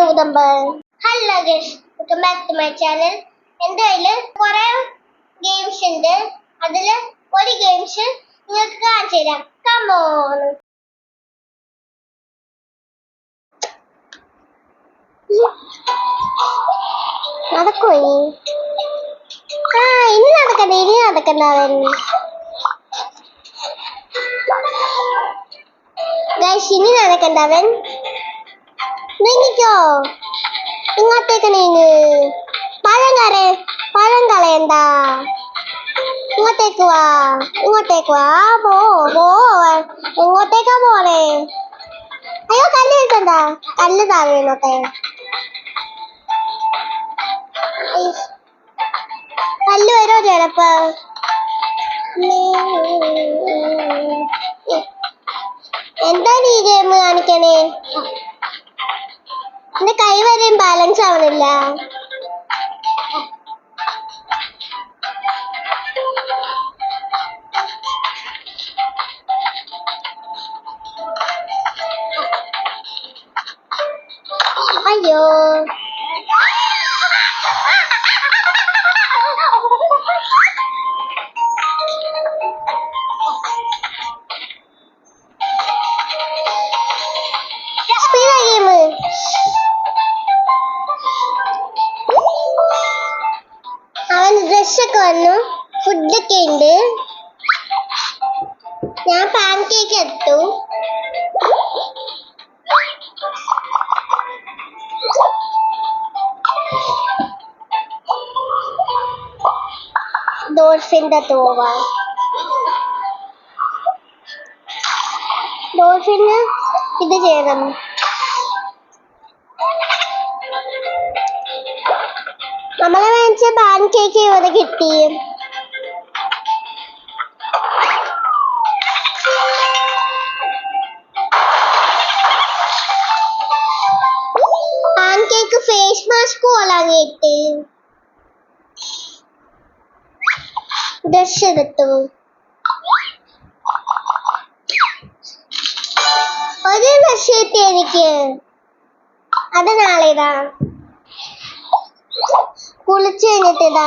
ഊതമ്പ്. Hello guys, welcome back to my channel. എൻ്റെ കയ്യിൽ കുറെ ഗെയിംസ് ഉണ്ട്. അതിൽ ഒരു ഗെയിംസ് നിങ്ങൾക്ക് കാണിച്ചു തരാം. കമോൺ. നടക്കോ ഇനി? ഇനി നടക്കണ്ട അവൻ. ഗൈസ്, ഇനി നടക്കണ്ട അവൻ. നീങ്ങിക്കോ, ഇങ്ങോട്ടേക്ക് നീങ്ങ്. പഴം കളയണ്ട. ഇങ്ങോട്ടേക്ക് വാ. പോ. എങ്ങോട്ടേക്കാ പോണേ? അയ്യോ, കല്ല് കിട്ടണ്ട. കല്ല് താഴെ വീണോട്ടെ. കല്ല് വരോ ചിലപ്പോ. എന്താണ് ഈ ഗെയിം കാണിക്കണേ? എന്റെ കൈ വരെയും ബാലൻസ് ആവണില്ല. അയ്യോ, അവൻ ഡ്രസ്സൊക്കെ വന്നു, ഫുഡൊക്കെ ഉണ്ട്. ഞാൻ പാൻ കേക്ക് എടുത്തു. ഡോൾഫിന്റെ തോവ. ഡോൾഫിന് ഇത് ചെയ്യണം. നമ്മളെ വാങ്ങിച്ച പാൻ കേക്ക് ഇവിടെ കിട്ടി. പാൻ കേക്ക് ഫേസ് മാസ്ക് പോലാണ് കിട്ടി. ഡ്രസ് എടുത്തു. ഒരു ഡ്രസ് കിട്ടി എനിക്ക്. അത് നാളെ ഇതാ. കുളിച്ചു കഴിഞ്ഞിട്ടിതാ.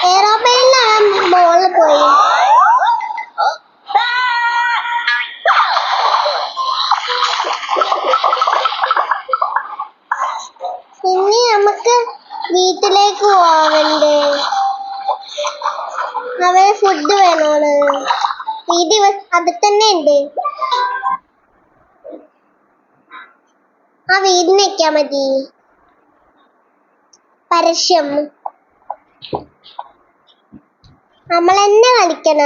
എയറോപ്ലെയിനിലാണ് മോളിൽ പോയി. ഇനി നമുക്ക് വീട്ടിലേക്ക് പോവാനുണ്ട്. അവന് ഫുഡ് വേണോന്ന്. വീട്ടിൽ അത് തന്നെ ഉണ്ട്. ആ വീടിന് വെക്കാൻ മതി. പരസ്യം നമ്മൾ തന്നെ കളിക്കണ.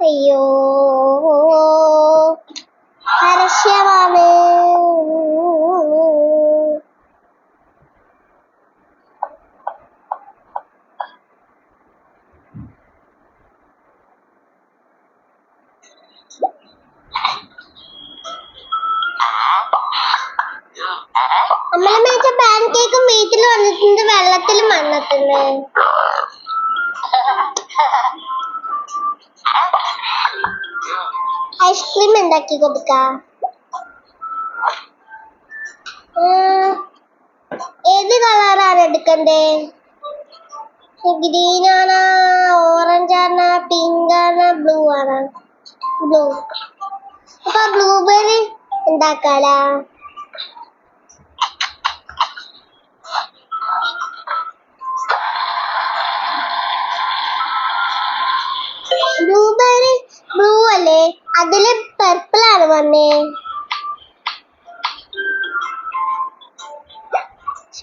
അയ്യോ, പരസ്യമാണ്. നമ്മളെ മേച്ച പാൻ കേക്കും വീട്ടിൽ വന്നിട്ടുണ്ട്, വെള്ളത്തിലും വന്നിട്ടുണ്ട്. ഐസ്ക്രീം ഉണ്ടാക്കി കൊടുക്കാം. ഏത് കളറാണ് എടുക്കണ്ടേ? ഗ്രീൻ ആണോ, ഓറഞ്ച് ആണോ, പിങ്ക് ആണോ, ബ്ലൂ ആണോ? ബ്ലൂ. അപ്പൊ ബ്ലൂബെറി ഉണ്ടാക്കാലാ. ബ്ലൂബെറി ബ്ലൂ അല്ലേ, അതില് പർപ്പിൾ ആണ് വന്നേ.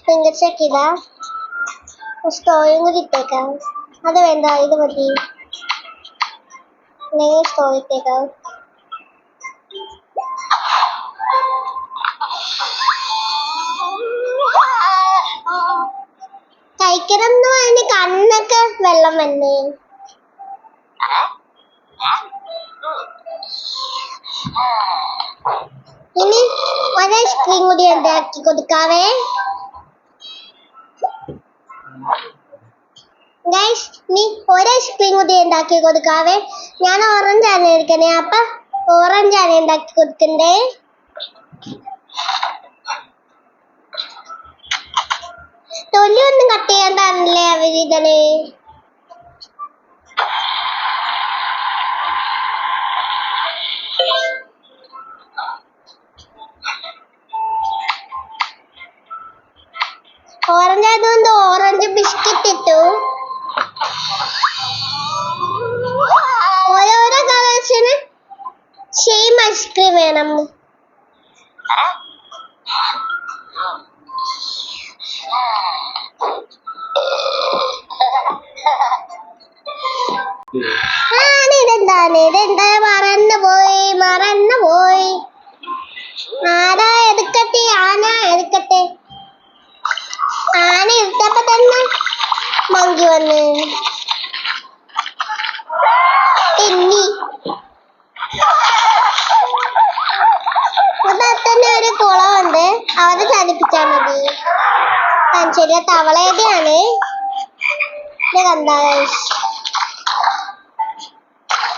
ഫിംഗർ ചെക്ക് ചെയ്താ സ്റ്റോയും കൂടി ഇട്ടേക്കാം. അത് വേണ്ട, ഇത് മതി. സ്റ്റോ ഇട്ടേക്കാം. കഴിക്കണം എന്ന് പറഞ്ഞ് കണ്ണൊക്കെ വെള്ളം വന്നേ. ഇനി ഒരു ഐസ്ക്രീം കൂടി ഉണ്ടാക്കി കൊടുക്കാവേ. ഗൈസ്, ഇനി ഒരു ഐസ്ക്രീം കൂടി ഉണ്ടാക്കി കൊടുക്കാവേ. ഞാൻ ഓറഞ്ച് ആണ് എടുക്കണേ, അപ്പൊ ഓറഞ്ച് ആണ് ഉണ്ടാക്കി കൊടുക്കണ്ടേ. തൊലി ഒന്നും കട്ട് ചെയ്യാണ്ടാണല്ലേ അവരിതണേ. ഓറഞ്ച് ആയതുകൊണ്ട് ഓറഞ്ച് ബിസ്ക്കറ്റ് ഇട്ടു. ഓരോരോ കളേഴ്സിന് സെയിം ഐസ്ക്രീം വേണം. ഇതെന്താ മറന്നു പോയി. ആരാ എടുക്കട്ടെ? ആന എടുക്കട്ടെ. ആന എടുത്തപ്പോ തന്നെ മങ്കി വന്ന് തെന്നി. തന്നെ ഒരു കുളമുണ്ട്, അവിടെ ചലിപ്പിച്ചാൽ മതി. ശരി, തവളയുടെയാണ് ഇത്. കണ്ടാ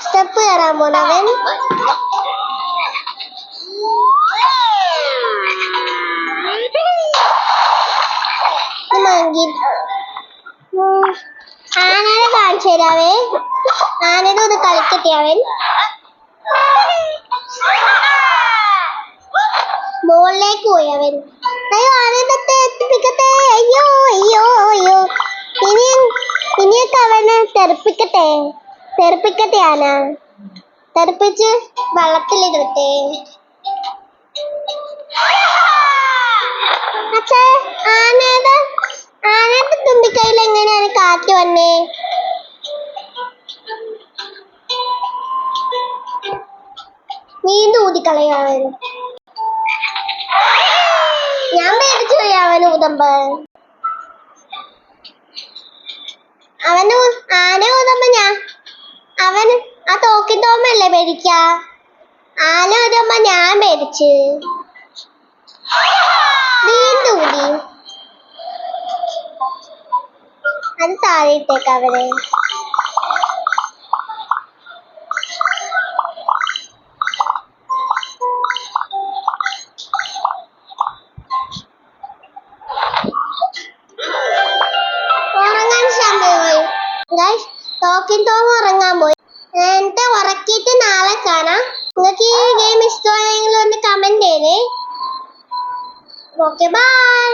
സ്റ്റെപ്പ് കയറാൻ പോണവൻ. മങ്കി ആനയെ കാണിച്ചു തരാവേ. ആനയുടെ ഒന്ന് കളിക്കട്ടെ അവൻ. മുകളിലേക്ക് പോയി അവൻ. അയ്യോ, ആനത്തെ എത്തിപ്പിക്കട്ടെ. അയ്യോ അയ്യോ അയ്യോ. ഇനിയൊക്കെ അവനെ തെറിപ്പിക്കട്ടെ. ആന തെറിപ്പിച്ച് വെള്ളത്തിലിടട്ടെ. പക്ഷേ ആനയുടെ തുമ്പിക്കൈയിൽ എങ്ങനെയാണ് കാറ്റ് വന്നേ? വീണ്ടും ഊതിക്കളയാവൻ. ഞാൻ പേടിച്ചു പോയി അവന് ഊതുമ്പോ. ആന ഊതുമ്പോ അവൻ ആ തോക്കിൻ തോമല്ലേ പേടിക്ക. ആന ഊതുമ്പോ ഞാൻ പേടിച്ച് വീണ്ടും ഊതി. അത് താഴെ ഇട്ടേക്ക് അവരെ. ഉറങ്ങാൻ സമയമായി. തോക്കിൻ തോമ ഉറങ്ങാൻ പോയി. എന്നിട്ട് ഉറക്കിയിട്ട് നാളെ കാണാം. നിങ്ങൾക്ക് ഈ ഗെയിം ഇഷ്ടമായെങ്കിൽ ഒന്ന് കമന്റ് ചെയ്തേ. Okay, by.